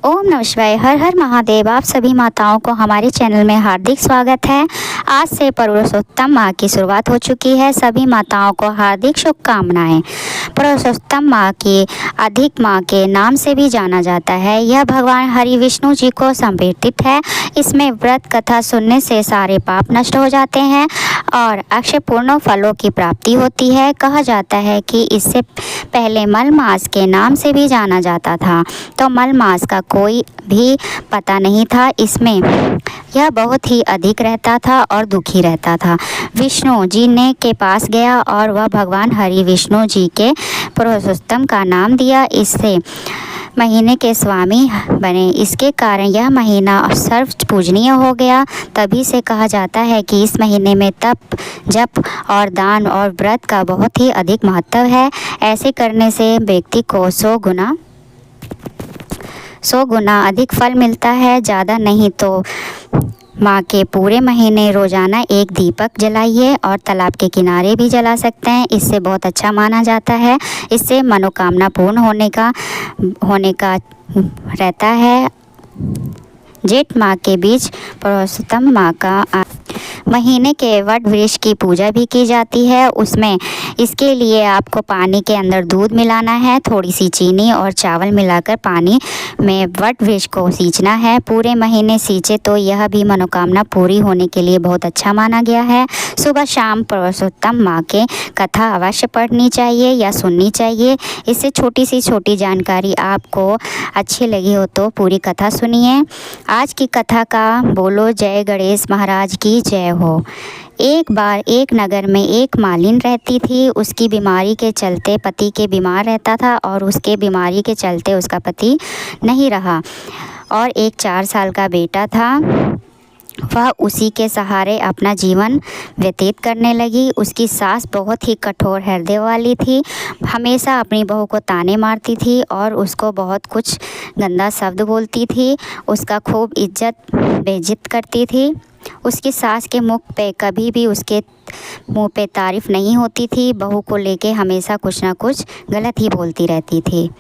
ओम नमः शिवाय। हर हर महादेव। आप सभी माताओं को हमारे चैनल में हार्दिक स्वागत है। आज से पुरुषोत्तम माह की शुरुआत हो चुकी है। सभी माताओं को हार्दिक शुभकामनाएं। पुरुषोत्तम माह की अधिक माह के नाम से भी जाना जाता है। यह भगवान हरि विष्णु जी को समर्पित है। इसमें व्रत कथा सुनने से सारे पाप नष्ट हो जाते हैं और अक्षय पूर्ण फलों की प्राप्ति होती है। कहा जाता है कि इससे पहले मल मास के नाम से भी जाना जाता था, तो मल मास का कोई भी पता नहीं था। इसमें यह बहुत ही अधिक रहता था और दुखी रहता था। विष्णु जी ने के पास गया और वह भगवान हरि विष्णु जी के पुरुषोत्तम का नाम दिया। इससे महीने के स्वामी बने। इसके कारण यह महीना सर्व पूजनीय हो गया। तभी से कहा जाता है कि इस महीने में तप, जप और दान और व्रत का बहुत ही अधिक महत्व है। ऐसे करने से व्यक्ति को 100 गुना अधिक फल मिलता है। ज़्यादा नहीं तो माह के पूरे महीने रोज़ाना एक दीपक जलाइए और तालाब के किनारे भी जला सकते हैं। इससे बहुत अच्छा माना जाता है। इससे मनोकामना पूर्ण होने का रहता है। जेठ माह के बीच पुरुषोत्तम माह का महीने के वट वृक्ष की पूजा भी की जाती है। उसमें इसके लिए आपको पानी के अंदर दूध मिलाना है, थोड़ी सी चीनी और चावल मिलाकर पानी में वट वृक्ष को सींचना है। पूरे महीने सींचे तो यह भी मनोकामना पूरी होने के लिए बहुत अच्छा माना गया है। सुबह शाम पुरुषोत्तम माह के कथा अवश्य पढ़नी चाहिए या सुननी चाहिए। इससे छोटी जानकारी आपको अच्छी लगी हो तो पूरी कथा सुनिए। आज की कथा का बोलो जय गणेश महाराज की जय हो। एक बार एक नगर में एक मालिन रहती थी। उसकी बीमारी के चलते पति के बीमार रहता था और उसके बीमारी के चलते उसका पति नहीं रहा और एक 4 साल का बेटा था। वह उसी के सहारे अपना जीवन व्यतीत करने लगी। उसकी सास बहुत ही कठोर हृदय वाली थी। हमेशा अपनी बहू को ताने मारती थी और उसको बहुत कुछ गंदा शब्द बोलती थी। उसका खूब इज्जत बेइज्जत करती थी। उसकी सास के मुख पे कभी भी उसके मुंह पे तारीफ़ नहीं होती थी। बहू को लेके हमेशा कुछ ना कुछ गलत ही बोलती रहती थी।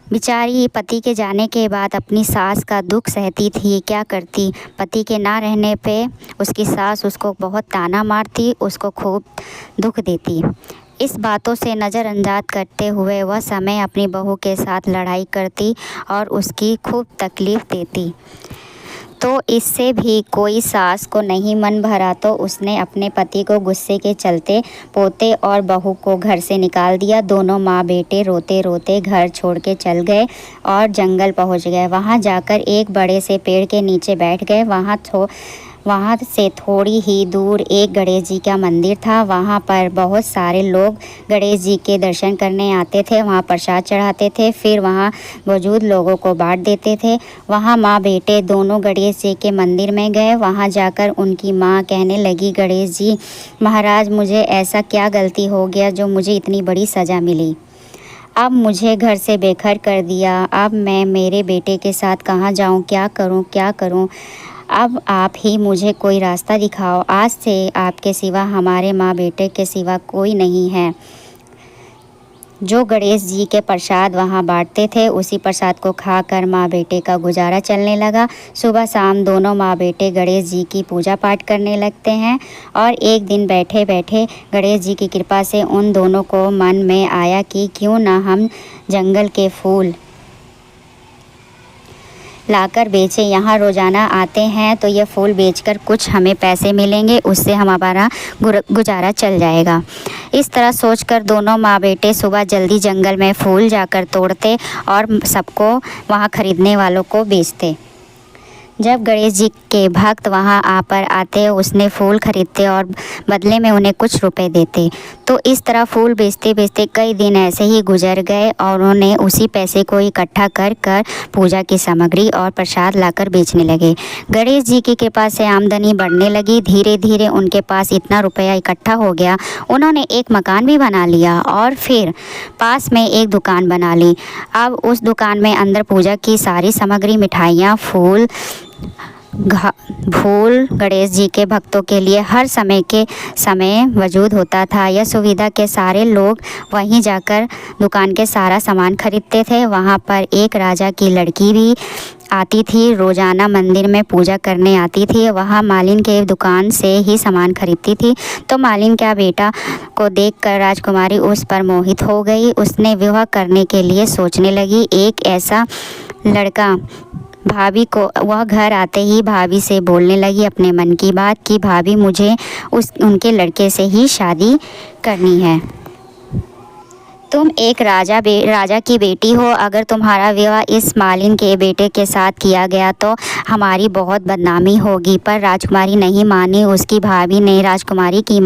बेचारी पति के जाने के बाद अपनी सास का दुख सहती थी। क्या करती, पति के ना रहने पे उसकी सास उसको बहुत ताना मारती, उसको खूब दुख देती। इस बातों से नज़रअंदाज करते हुए वह समय अपनी बहू के साथ लड़ाई करती और उसकी खूब तकलीफ़ देती। तो इससे भी कोई सास को नहीं मन भरा तो उसने अपने पति को गुस्से के चलते पोते और बहू को घर से निकाल दिया। दोनों माँ बेटे रोते रोते घर छोड़ के चल गए और जंगल पहुँच गए। वहाँ जाकर एक बड़े से पेड़ के नीचे बैठ गए। वहाँ से थोड़ी ही दूर एक गणेश जी का मंदिर था। वहाँ पर बहुत सारे लोग गणेश जी के दर्शन करने आते थे। वहाँ प्रसाद चढ़ाते थे, फिर वहाँ मौजूद लोगों को बांट देते थे। वहाँ माँ बेटे दोनों गणेश जी के मंदिर में गए। वहाँ जाकर उनकी माँ कहने लगी, गणेश जी महाराज, मुझे ऐसा क्या गलती हो गया जो मुझे इतनी बड़ी सज़ा मिली। अब मुझे घर से बेघर कर दिया। अब मैं मेरे बेटे के साथ कहाँ जाऊँ, क्या करूँ। अब आप ही मुझे कोई रास्ता दिखाओ। आज से आपके सिवा, हमारे माँ बेटे के सिवा कोई नहीं है। जो गणेश जी के प्रसाद वहाँ बांटते थे, उसी प्रसाद को खाकर माँ बेटे का गुजारा चलने लगा। सुबह शाम दोनों माँ बेटे गणेश जी की पूजा पाठ करने लगते हैं और एक दिन बैठे बैठे गणेश जी की कृपा से उन दोनों को मन में आया कि क्यों ना हम जंगल के फूल लाकर बेचें। यहाँ रोज़ाना आते हैं तो ये फूल बेचकर कुछ हमें पैसे मिलेंगे, उससे हमारा गुजारा चल जाएगा। इस तरह सोचकर दोनों माँ बेटे सुबह जल्दी जंगल में फूल जाकर तोड़ते और सबको वहाँ खरीदने वालों को बेचते। जब गणेश जी के भक्त वहाँ आते, उसने फूल खरीदते और बदले में उन्हें कुछ रुपए देते। तो इस तरह फूल बेचते बेचते कई दिन ऐसे ही गुजर गए और उन्होंने उसी पैसे को इकट्ठा कर पूजा की सामग्री और प्रसाद लाकर बेचने लगे। गणेश जी की कृपा से आमदनी बढ़ने लगी। धीरे धीरे उनके पास इतना रुपया इकट्ठा हो गया, उन्होंने एक मकान भी बना लिया और फिर पास में एक दुकान बना ली। अब उस दुकान में अंदर पूजा की सारी सामग्री, मिठाइयाँ, फूल, फूल गणेश जी के भक्तों के लिए हर समय के समय मौजूद होता था। यह सुविधा के सारे लोग वहीं जाकर दुकान के सारा सामान खरीदते थे। वहाँ पर एक राजा की लड़की भी आती थी, रोज़ाना मंदिर में पूजा करने आती थी। वह मालिन के दुकान से ही सामान खरीदती थी। तो मालिन के बेटा को देखकर राजकुमारी उस पर मोहित हो गई। उसने विवाह करने के लिए सोचने लगी। एक ऐसा लड़का भाभी को वह घर आते ही भाभी से बोलने लगी अपने मन की बात कि भाभी मुझे उनके लड़के से ही शादी करनी है। तुम एक राजा की बेटी हो। अगर तुम्हारा विवाह इस मालिन के बेटे के साथ किया गया तो हमारी बहुत बदनामी होगी। पर राजकुमारी नहीं मानी। उसकी भाभी ने राजकुमारी की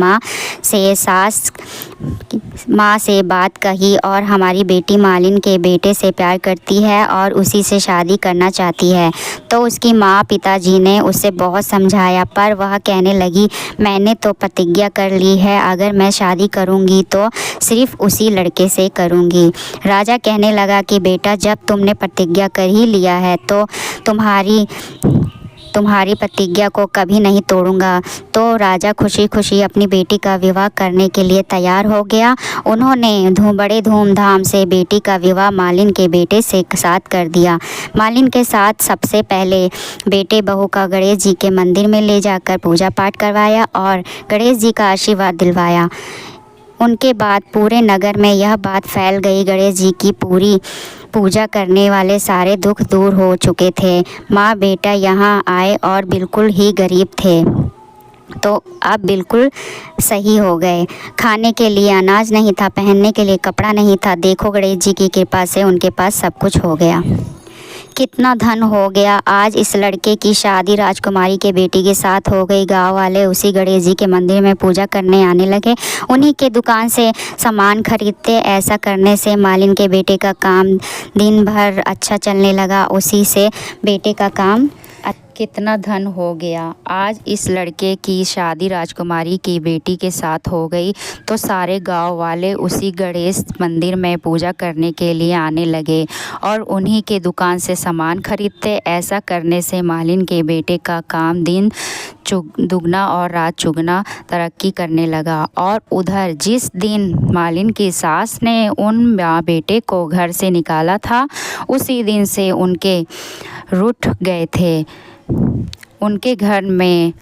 माँ से बात कही और हमारी बेटी मालिन के बेटे से प्यार करती है और उसी से शादी करना चाहती है। तो उसकी माँ पिताजी ने उसे बहुत समझाया, पर वह कहने लगी मैंने तो प्रतिज्ञा कर ली है, अगर मैं शादी करूँगी तो सिर्फ उसी लड़के से करूँगी। राजा कहने लगा कि बेटा जब तुमने प्रतिज्ञा कर ही लिया है तो तुम्हारी प्रतिज्ञा को कभी नहीं तोड़ूंगा। तो राजा खुशी खुशी अपनी बेटी का विवाह करने के लिए तैयार हो गया। उन्होंने बड़े धूमधाम से बेटी का विवाह मालिन के बेटे से साथ कर दिया। मालिन के साथ सबसे पहले बेटे बहू का गणेश जी के मंदिर में ले जाकर पूजा पाठ करवाया और गणेश जी का आशीर्वाद दिलवाया। उनके बाद पूरे नगर में यह बात फैल गई, गणेश जी की पूरी पूजा करने वाले सारे दुख दूर हो चुके थे। माँ बेटा यहाँ आए और बिल्कुल ही गरीब थे तो अब बिल्कुल सही हो गए। खाने के लिए अनाज नहीं था, पहनने के लिए कपड़ा नहीं था। देखो गणेश जी की कृपा से उनके पास सब कुछ हो गया। कितना धन हो गया। आज इस लड़के की शादी राजकुमारी के बेटी के साथ हो गई। गांव वाले उसी गणेश जी के मंदिर में पूजा करने आने लगे। उन्हीं के दुकान से सामान खरीदते। ऐसा करने से मालिन के बेटे का काम दिन भर अच्छा चलने लगा। उसी से बेटे का काम कितना धन हो गया। आज इस लड़के की शादी राजकुमारी की बेटी के साथ हो गई तो सारे गांव वाले उसी गणेश मंदिर में पूजा करने के लिए आने लगे और उन्हीं के दुकान से सामान खरीदते। ऐसा करने से मालिन के बेटे का काम दिन दुगना और रात चुगना तरक्की करने लगा। और उधर जिस दिन मालिन की सास ने उन बेटे को घर से निकाला था उसी दिन से उनके रूठ गए थे। उनके घर में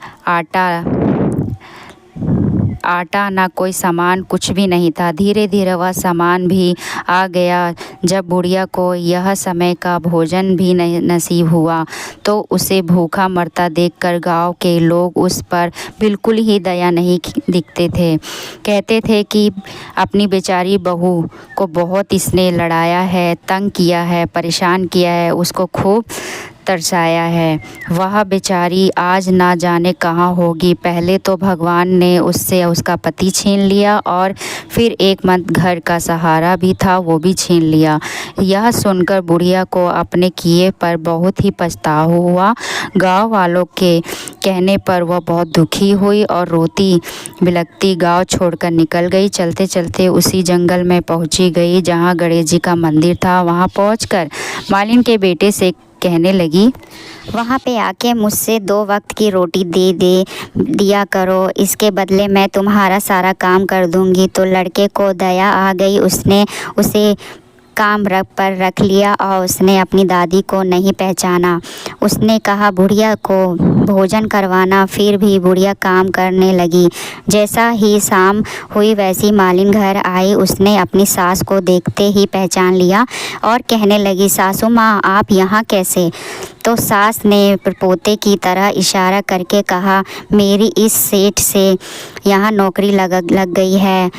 आटा ना कोई सामान कुछ भी नहीं था। धीरे धीरे वह सामान भी आ गया। जब बुढ़िया को यह समय का भोजन भी नहीं नसीब हुआ तो उसे भूखा मरता देखकर गांव के लोग उस पर बिल्कुल ही दया नहीं दिखते थे। कहते थे कि अपनी बेचारी बहू को बहुत इसने लड़ाया है, तंग किया है, परेशान किया है, उसको खूब तरसाया है। वह बेचारी आज ना जाने कहाँ होगी। पहले तो भगवान ने उससे उसका पति छीन लिया और फिर एक मत घर का सहारा भी था वो भी छीन लिया। यह सुनकर बुढ़िया को अपने किए पर बहुत ही पछतावा हुआ। गांव वालों के कहने पर वह बहुत दुखी हुई और रोती बिलखती गांव छोड़कर निकल गई। चलते चलते उसी जंगल में पहुंची गई जहां गणेश जी का मंदिर था। वहां पहुंचकर मालिन के बेटे से कहने लगी वहाँ पे आके मुझसे 2 वक्त की रोटी दिया करो, इसके बदले मैं तुम्हारा सारा काम कर दूँगी। तो लड़के को दया आ गई। उसने उसे काम पर रख लिया और उसने अपनी दादी को नहीं पहचाना। उसने कहा बुढ़िया को भोजन करवाना। फिर भी बुढ़िया काम करने लगी। जैसा ही शाम हुई वैसी मालिन घर आई। उसने अपनी सास को देखते ही पहचान लिया और कहने लगी सासू माँ आप यहाँ कैसे। तो सास ने पोते की तरह इशारा करके कहा मेरी इस सेठ से यहाँ नौकरी लग गई है।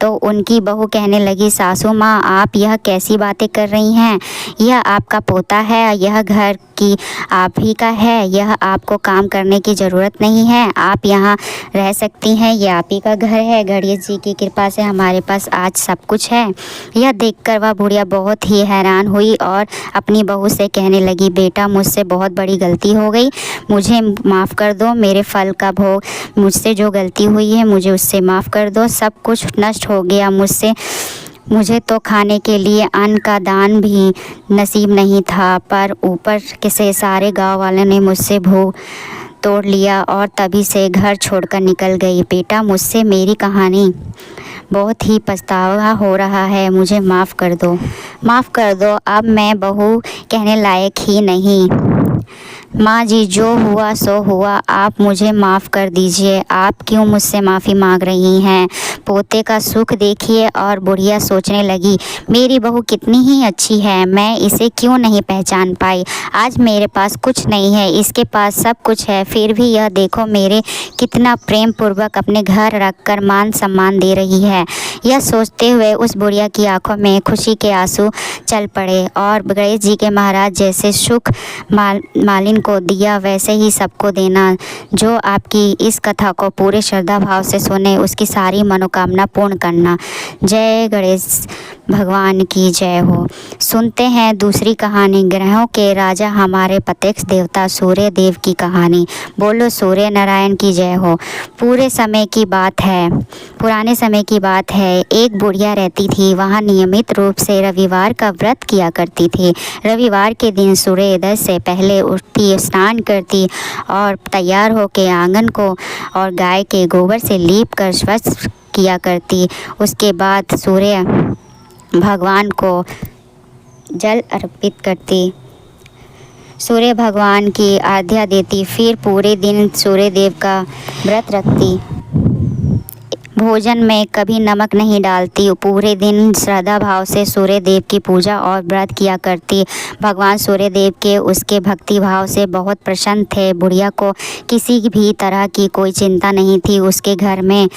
तो उनकी बहू कहने लगी सासू माँ आप यह कैसी बातें कर रही हैं। यह आपका पोता है, यह घर की आप ही का है, यह आपको काम करने की ज़रूरत नहीं है, आप यहाँ रह सकती हैं, यह आप ही का घर है। गणेश जी की कृपा से हमारे पास आज सब कुछ है। यह देखकर वह बुढ़िया बहुत ही हैरान हुई और अपनी बहू से कहने लगी बेटा मुझसे बहुत बड़ी गलती हो गई, मुझे माफ़ कर दो। मेरे फल का भोग, मुझसे जो गलती हुई है मुझे उससे माफ़ कर दो। सब कुछ नष्ट हो गया, मुझे तो खाने के लिए अन्न का दान भी नसीब नहीं था, पर ऊपर से सारे गांव वालों ने मुझसे भूख तोड़ लिया और तभी से घर छोड़कर निकल गई। बेटा, मुझसे मेरी कहानी बहुत ही पछतावा हो रहा है, मुझे माफ़ कर दो, माफ़ कर दो। अब मैं बहू कहने लायक ही नहीं। माँ जी, जो हुआ सो हुआ, आप मुझे माफ़ कर दीजिए। आप क्यों मुझसे माफ़ी मांग रही हैं? पोते का सुख देखिए। और बुढ़िया सोचने लगी, मेरी बहू कितनी ही अच्छी है, मैं इसे क्यों नहीं पहचान पाई। आज मेरे पास कुछ नहीं है, इसके पास सब कुछ है, फिर भी यह देखो मेरे कितना प्रेम पूर्वक अपने घर रखकर मान सम्मान दे रही है। यह सोचते हुए उस बुढ़िया की आंखों में खुशी के आंसू चल पड़े। और गणेश जी के महाराज जैसे सुख मालिन को दिया, वैसे ही सबको देना। जो आपकी इस कथा को पूरे श्रद्धा भाव से सुने, उसकी सारी मनोकामना पूर्ण करना। जय गणेश भगवान की जय हो। सुनते हैं दूसरी कहानी, ग्रहों के राजा हमारे प्रत्यक्ष देवता सूर्य देव की कहानी। बोलो सूर्य नारायण की जय हो। पुराने समय की बात है। एक बुढ़िया रहती थी, वहाँ नियमित रूप से रविवार का व्रत किया करती थी। रविवार के दिन सूर्योदय से पहले उठती, स्नान करती और तैयार होकर आंगन को और गाय के गोबर से लीप कर स्वच्छ किया करती। उसके बाद सूर्य भगवान को जल अर्पित करती, सूर्य भगवान की आराधना देती। फिर पूरे दिन सूर्य देव का व्रत रखती, भोजन में कभी नमक नहीं डालती। पूरे दिन श्रद्धा भाव से सूर्य देव की पूजा और व्रत किया करती। भगवान सूर्य देव के उसके भक्ति भाव से बहुत प्रसन्न थे। बुढ़िया को किसी भी तरह की कोई चिंता नहीं थी। उसके घर में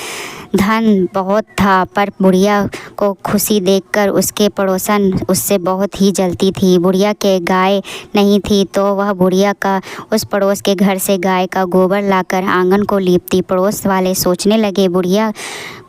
धन बहुत था, पर बुढ़िया को खुशी देखकर उसके पड़ोसन उससे बहुत ही जलती थी। बुढ़िया के गाय नहीं थी, तो वह बुढ़िया का उस पड़ोस के घर से गाय का गोबर लाकर आंगन को लीपती। पड़ोस वाले सोचने लगे, बुढ़िया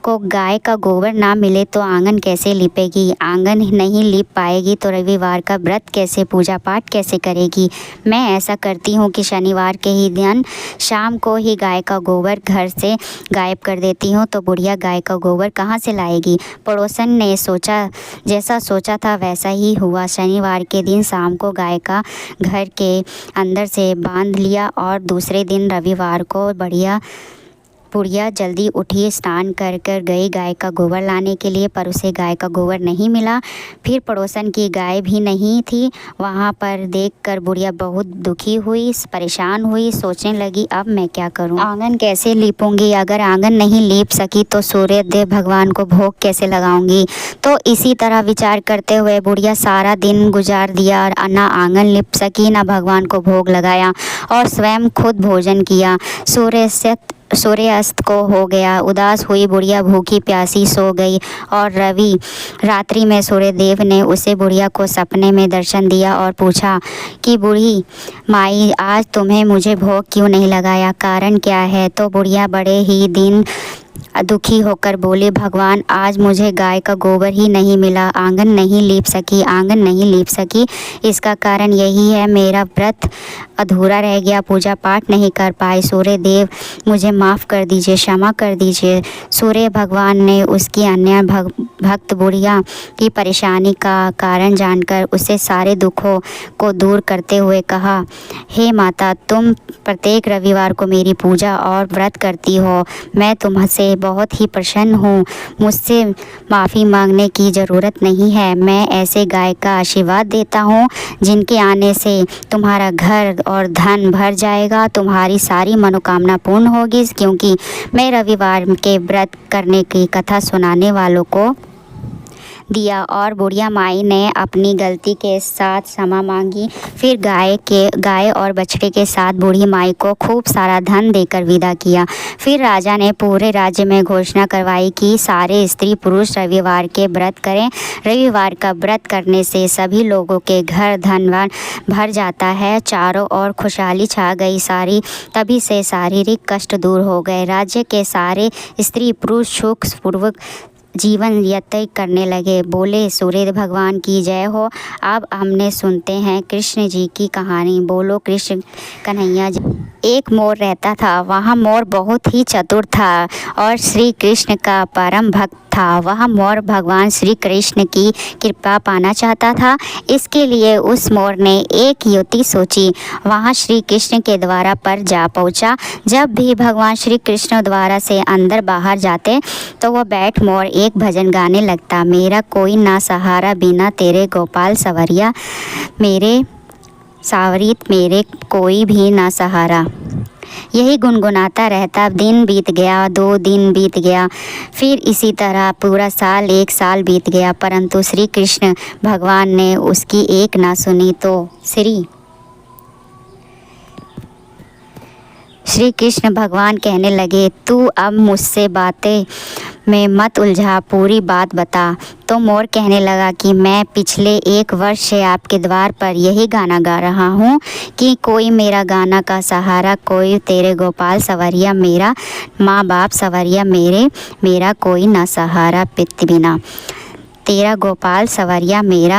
को गाय का गोबर ना मिले तो आंगन कैसे लीपेगी, आंगन नहीं लीप पाएगी तो रविवार का व्रत कैसे, पूजा पाठ कैसे करेगी। मैं ऐसा करती हूँ कि शनिवार के ही दिन शाम को ही गाय का गोबर घर से गायब कर देती हूँ, तो बुढ़िया गाय का गोबर कहाँ से लाएगी। पड़ोसन ने सोचा, जैसा सोचा था वैसा ही हुआ। शनिवार के दिन शाम को गाय का घर के अंदर से बांध लिया और दूसरे दिन रविवार को बुढ़िया जल्दी उठी, स्नान कर गई गाय का गोबर लाने के लिए, पर उसे गाय का गोबर नहीं मिला। फिर पड़ोसन की गाय भी नहीं थी। वहाँ पर देखकर बुढ़िया बहुत दुखी हुई, परेशान हुई, सोचने लगी अब मैं क्या करूँ, आंगन कैसे लीपूंगी, अगर आंगन नहीं लीप सकी तो सूर्य देव भगवान को भोग कैसे लगाऊंगी। तो इसी तरह विचार करते हुए बुढ़िया सारा दिन गुजार दिया और ना आंगन लीप सकी, ना भगवान को भोग लगाया और स्वयं खुद भोजन किया। सूर्यास्त को हो गया। उदास हुई बुढ़िया भूखी प्यासी सो गई और रात्रि में सूर्य देव ने उसे बुढ़िया को सपने में दर्शन दिया और पूछा कि बूढ़ी माई, आज तुम्हें मुझे भोग क्यों नहीं लगाया, कारण क्या है। तो बुढ़िया बड़े ही दिन दुखी होकर बोले, भगवान आज मुझे गाय का गोबर ही नहीं मिला, आंगन नहीं लीप सकी। इसका कारण यही है, मेरा व्रत अधूरा रह गया, पूजा पाठ नहीं कर पाए। सूर्य देव मुझे माफ़ कर दीजिए, क्षमा कर दीजिए। सूर्य भगवान ने उसकी अन्य भक्त बुढ़िया की परेशानी का कारण जानकर उसे सारे दुखों को दूर करते हुए कहा, हे माता, तुम प्रत्येक रविवार को मेरी पूजा और व्रत करती हो, मैं तुमसे बहुत ही प्रसन्न हूँ, मुझसे माफ़ी मांगने की ज़रूरत नहीं है। मैं ऐसे गाय का आशीर्वाद देता हूँ जिनके आने से तुम्हारा घर और धन भर जाएगा, तुम्हारी सारी मनोकामना पूर्ण होगी, क्योंकि मैं रविवार के व्रत करने की कथा सुनाने वालों को दिया। और बुढ़िया माई ने अपनी गलती के साथ क्षमा मांगी। फिर गाय और बछड़े के साथ बूढ़ी माई को खूब सारा धन देकर विदा किया। फिर राजा ने पूरे राज्य में घोषणा करवाई कि सारे स्त्री पुरुष रविवार के व्रत करें। रविवार का व्रत करने से सभी लोगों के घर धनवान भर जाता है, चारों ओर खुशहाली छा गई। तभी से शारीरिक कष्ट दूर हो गए। राज्य के सारे स्त्री पुरुष सुखपूर्वक जीवन व्यतीत करने लगे। बोले सूर्य भगवान की जय हो। अब हमने सुनते हैं कृष्ण जी की कहानी। बोलो कृष्ण कन्हैया जी। एक मोर रहता था। वहाँ मोर बहुत ही चतुर था और श्री कृष्ण का परम भक्त था। वह मोर भगवान श्री कृष्ण की कृपा पाना चाहता था। इसके लिए उस मोर ने एक युक्ति सोची। वहाँ श्री कृष्ण के द्वार पर जा पहुँचा। जब भी भगवान श्री कृष्ण द्वार से अंदर बाहर जाते तो वह बैठ मोर एक भजन गाने लगता। मेरा कोई ना सहारा बिना तेरे गोपाल सवरिया, मेरे सावरित मेरे कोई भी ना सहारा। यही गुनगुनाता रहता। दिन बीत गया, 2 दिन बीत गया, फिर इसी तरह पूरा साल, 1 साल बीत गया, परंतु श्री कृष्ण भगवान ने उसकी एक ना सुनी तो श्री कृष्ण भगवान कहने लगे, तू अब मुझसे बातें में मत उलझा, पूरी बात बता। तो मोर कहने लगा कि मैं पिछले 1 वर्ष से आपके द्वार पर यही गाना गा रहा हूँ कि कोई मेरा गाना का सहारा, कोई तेरे गोपाल सवरिया, मेरा माँ बाप सवरिया, मेरा कोई ना सहारा पित बिना। तेरा गोपाल सवरिया मेरा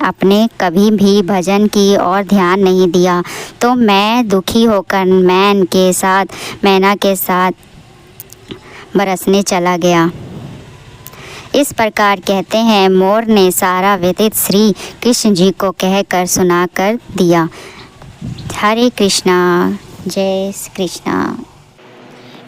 आपने कभी भी भजन की ओर ध्यान नहीं दिया, तो मैं दुखी होकर मैना के साथ बरसने चला गया। इस प्रकार कहते हैं मोर ने सारा व्यतीत श्री कृष्ण जी को कहकर सुना कर दिया। हरे कृष्णा, जय श्री कृष्णा।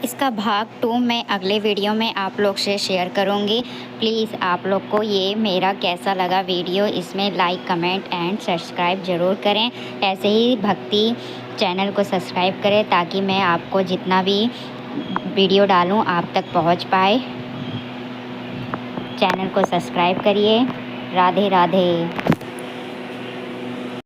इसका भाग 2 मैं अगले वीडियो में आप लोग से शेयर करूंगी। प्लीज़ आप लोग को ये मेरा कैसा लगा वीडियो, इसमें लाइक, कमेंट एंड सब्सक्राइब ज़रूर करें। ऐसे ही भक्ति चैनल को सब्सक्राइब करें ताकि मैं आपको जितना भी वीडियो डालूं आप तक पहुंच पाए। चैनल को सब्सक्राइब करिए। राधे राधे।